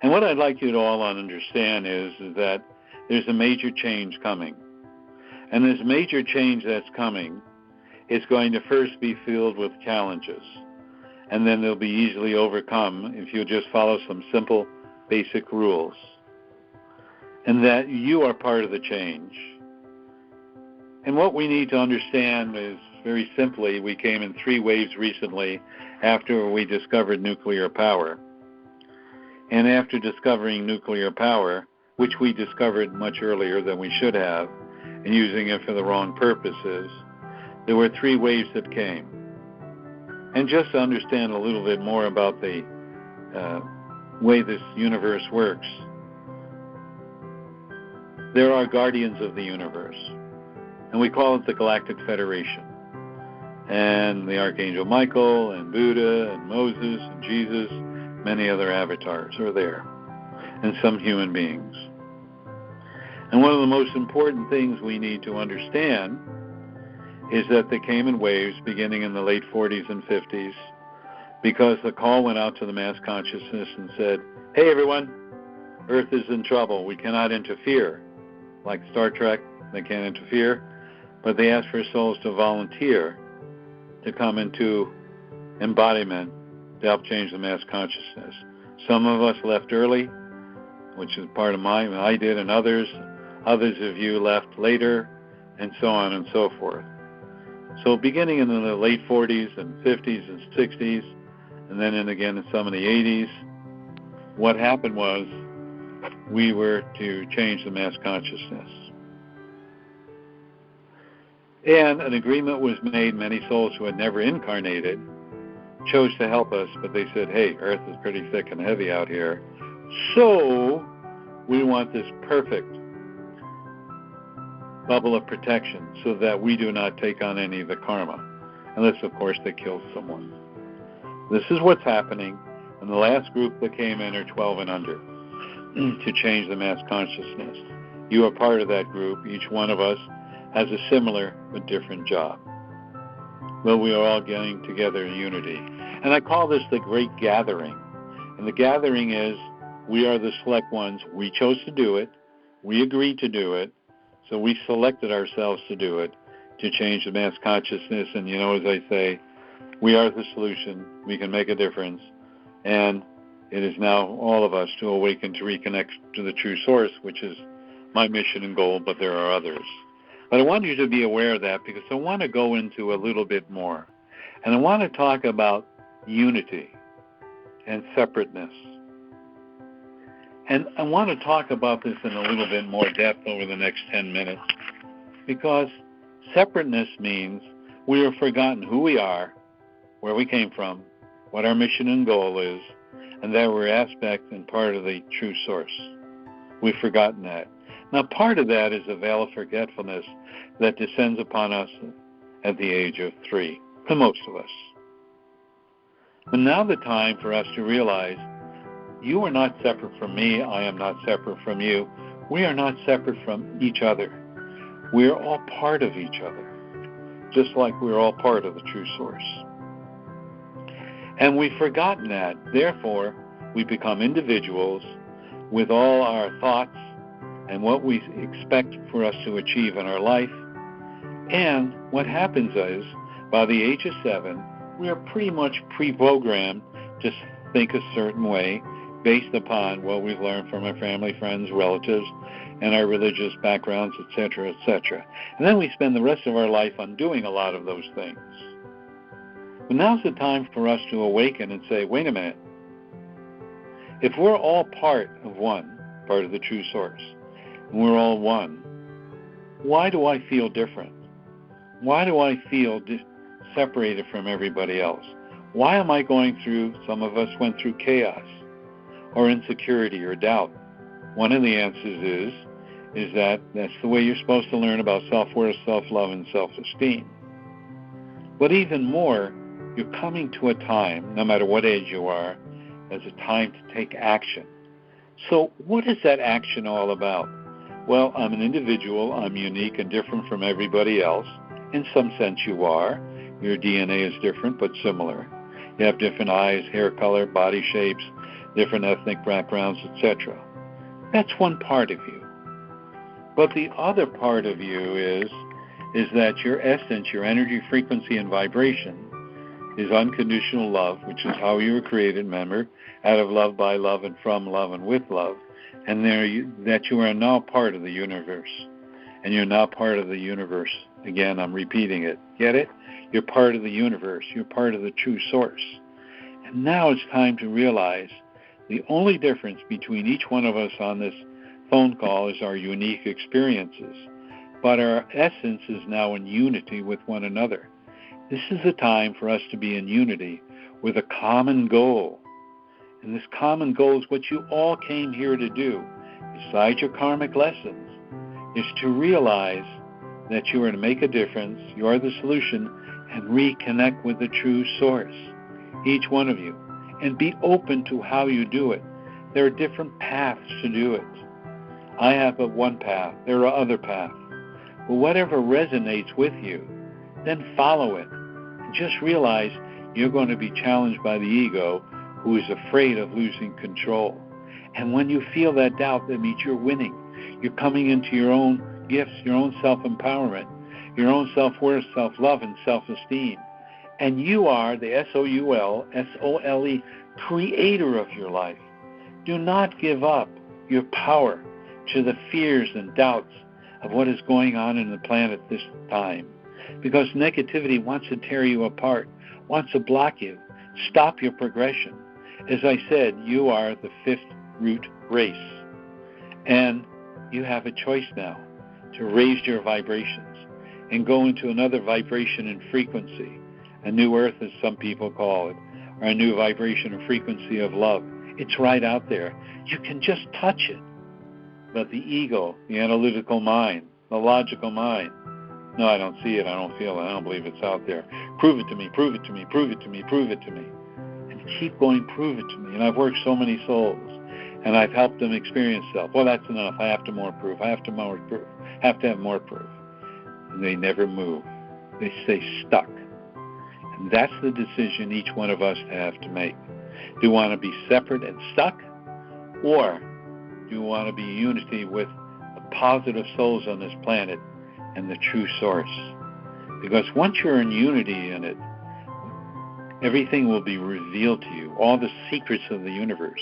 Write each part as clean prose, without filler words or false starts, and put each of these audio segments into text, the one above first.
And what I'd like you to all understand is that there's a major change coming. And this major change that's coming is going to first be filled with challenges. And then they'll be easily overcome if you just follow some simple, basic rules. And that you are part of the change. And what we need to understand is, very simply, we came in 3 waves recently after we discovered nuclear power. And after discovering nuclear power, which we discovered much earlier than we should have, and using it for the wrong purposes, there were 3 waves that came. And just to understand a little bit more about the way this universe works, there are guardians of the universe, and we call it the Galactic Federation. And the Archangel Michael and Buddha and Moses and Jesus, many other avatars are there, and some human beings. And one of the most important things we need to understand is that they came in waves beginning in the late 40s and 50s, because the call went out to the mass consciousness and said, hey everyone, Earth is in trouble, we cannot interfere. Like Star Trek, they can't interfere, but they asked for souls to volunteer to come into embodiment to help change the mass consciousness. Some of us left early, which is part of mine, I did, and others of you left later, and so on and so forth. So beginning in the late 40s and 50s and 60s, and then again in some of the 80s, what happened was we were to change the mass consciousness. And an agreement was made. Many souls who had never incarnated chose to help us, but they said, hey, Earth is pretty thick and heavy out here, so we want this perfect bubble of protection so that we do not take on any of the karma, unless, of course, they kill someone. This is what's happening, and the last group that came in are 12 and under to change the mass consciousness. You are part of that group. Each one of us has a similar but different job. But we are all getting together in unity. And I call this the Great Gathering. And the gathering is, we are the select ones. We chose to do it. We agreed to do it. So we selected ourselves to do it, to change the mass consciousness. And as I say, we are the solution. We can make a difference. And it is now all of us to awaken, to reconnect to the true source, which is my mission and goal, but there are others. But I want you to be aware of that, because I want to go into a little bit more. And I want to talk about unity and separateness. And I want to talk about this in a little bit more depth over the next 10 minutes, because separateness means we have forgotten who we are, where we came from, what our mission and goal is, and that we're aspect and part of the true source. We've forgotten that. Now, part of that is a veil of forgetfulness that descends upon us at the age of 3, for most of us. But now the time for us to realize, you are not separate from me, I am not separate from you. We are not separate from each other. We are all part of each other, just like we're all part of the true source. And we've forgotten that. Therefore, we become individuals with all our thoughts and what we expect for us to achieve in our life. And what happens is, by the age of 7, we are pretty much pre-programmed to think a certain way based upon what we've learned from our family, friends, relatives, and our religious backgrounds, etc., etc. And then we spend the rest of our life undoing a lot of those things. But now's the time for us to awaken and say, wait a minute. If we're all part of one, part of the true source, and we're all one, why do I feel different? Why do I feel separated from everybody else? Why am I going through, some of us went through chaos or insecurity or doubt? One of the answers is that that's the way you're supposed to learn about self-worth, self-love, and self-esteem. But even more, you're coming to a time, no matter what age you are, as a time to take action. So what is that action all about? Well, I'm an individual. I'm unique and different from everybody else. In some sense you are. Your DNA is different but similar. You have different eyes, hair color, body shapes, different ethnic backgrounds, etc. That's one part of you. But the other part of you is that your essence, your energy, frequency, and vibration is unconditional love, which is how you were created, remember, out of love, by love, and from love, and with love, and that you are now part of the universe. And you're now part of the universe. Again, I'm repeating it. Get it? You're part of the universe. You're part of the true source. And now it's time to realize the only difference between each one of us on this phone call is our unique experiences. But our essence is now in unity with one another. This is the time for us to be in unity with a common goal. And this common goal is what you all came here to do, besides your karmic lessons, is to realize that you are to make a difference, you are the solution, and reconnect with the true source, each one of you, and be open to how you do it. There are different paths to do it. I have but one path. There are other paths. But whatever resonates with you, then follow it. And just realize you're going to be challenged by the ego, who is afraid of losing control. And when you feel that doubt, that means you're winning. You're coming into your own gifts, your own self-empowerment, your own self-worth, self-love, and self-esteem. And you are the S-O-U-L-S-O-L-E creator of your life. Do not give up your power to the fears and doubts of what is going on in the planet this time. Because negativity wants to tear you apart, wants to block you, stop your progression. As I said, you are the fifth root race. And you have a choice now to raise your vibrations and go into another vibration and frequency, a new earth as some people call it, or a new vibration and frequency of love. It's right out there. You can just touch it. But the ego, the analytical mind, the logical mind, no, I don't see it, I don't feel it, I don't believe it's out there. Prove it to me, prove it to me, prove it to me, prove it to me. And keep going, prove it to me. And I've worked so many souls, and I've helped them experience self. Well, that's enough. I have to more proof. I have to more proof. I have to have more proof. And they never move. They stay stuck. And that's the decision each one of us have to make. Do you want to be separate and stuck? Or do you want to be in unity with the positive souls on this planet and the true source? Because once you're in unity in it, everything will be revealed to you, all the secrets of the universe.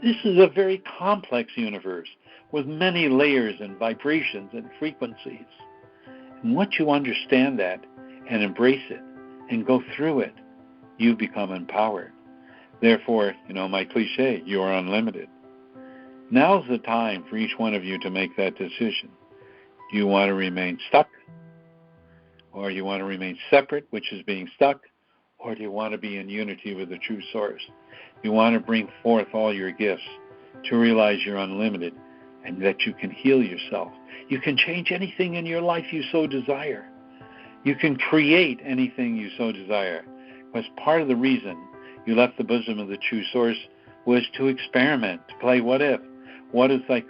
This is a very complex universe with many layers and vibrations and frequencies. And once you understand that and embrace it and go through it, you become empowered. Therefore, my cliche, you are unlimited. Now's the time for each one of you to make that decision. Do you want to remain stuck? Or do you want to remain separate, which is being stuck? Or do you want to be in unity with the true source? You want to bring forth all your gifts to realize you're unlimited and that you can heal yourself. You can change anything in your life you so desire. You can create anything you so desire. Because part of the reason you left the bosom of the true source was to experiment, to play what if. What if I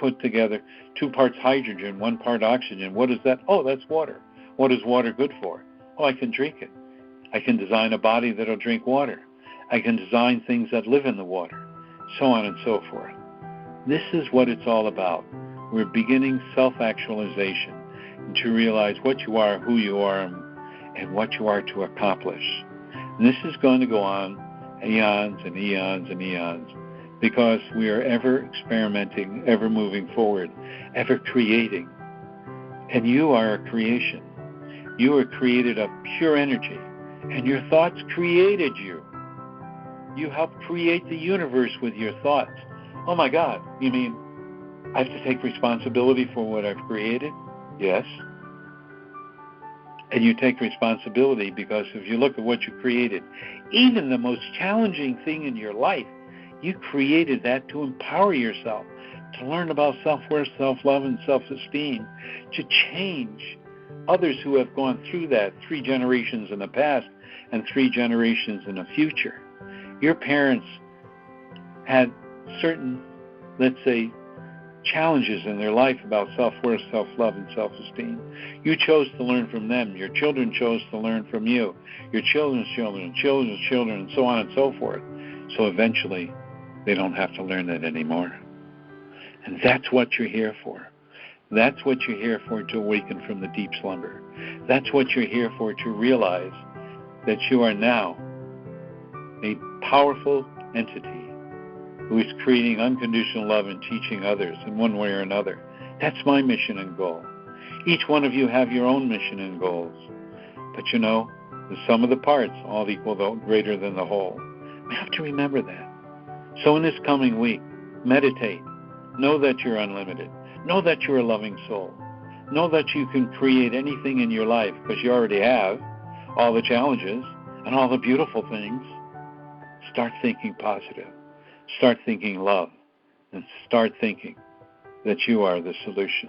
put together 2 parts hydrogen, 1 part oxygen? What is that? Oh, that's water. What is water good for? Oh, I can drink it. I can design a body that'll drink water. I can design things that live in the water, so on and so forth. This is what it's all about. We're beginning self-actualization and to realize what you are, who you are, and what you are to accomplish. And this is going to go on eons and eons and eons because we are ever experimenting, ever moving forward, ever creating. And you are a creation. You are created of pure energy, and your thoughts created you. You helped create the universe with your thoughts. Oh my God, you mean I have to take responsibility for what I've created? Yes. And you take responsibility because if you look at what you created, even the most challenging thing in your life, you created that to empower yourself, to learn about self-worth, self-love, and self-esteem, to change others who have gone through that 3 generations in the past and 3 generations in the future. Your parents had certain, let's say, challenges in their life about self-worth, self-love, and self-esteem. You chose to learn from them. Your children chose to learn from you. Your children's children, children's children, and so on and so forth. So eventually, they don't have to learn it anymore. And that's what you're here for. That's what you're here for, to awaken from the deep slumber. That's what you're here for, to realize that you are now a powerful entity who is creating unconditional love and teaching others in one way or another. That's my mission and goal. Each one of you have your own mission and goals. But you know, the sum of the parts all equal greater than the whole. We have to remember that. So in this coming week, meditate. Know that you're unlimited. Know that you're a loving soul. Know that you can create anything in your life, because you already have all the challenges and all the beautiful things. Start thinking positive. Start thinking love. And start thinking that you are the solution.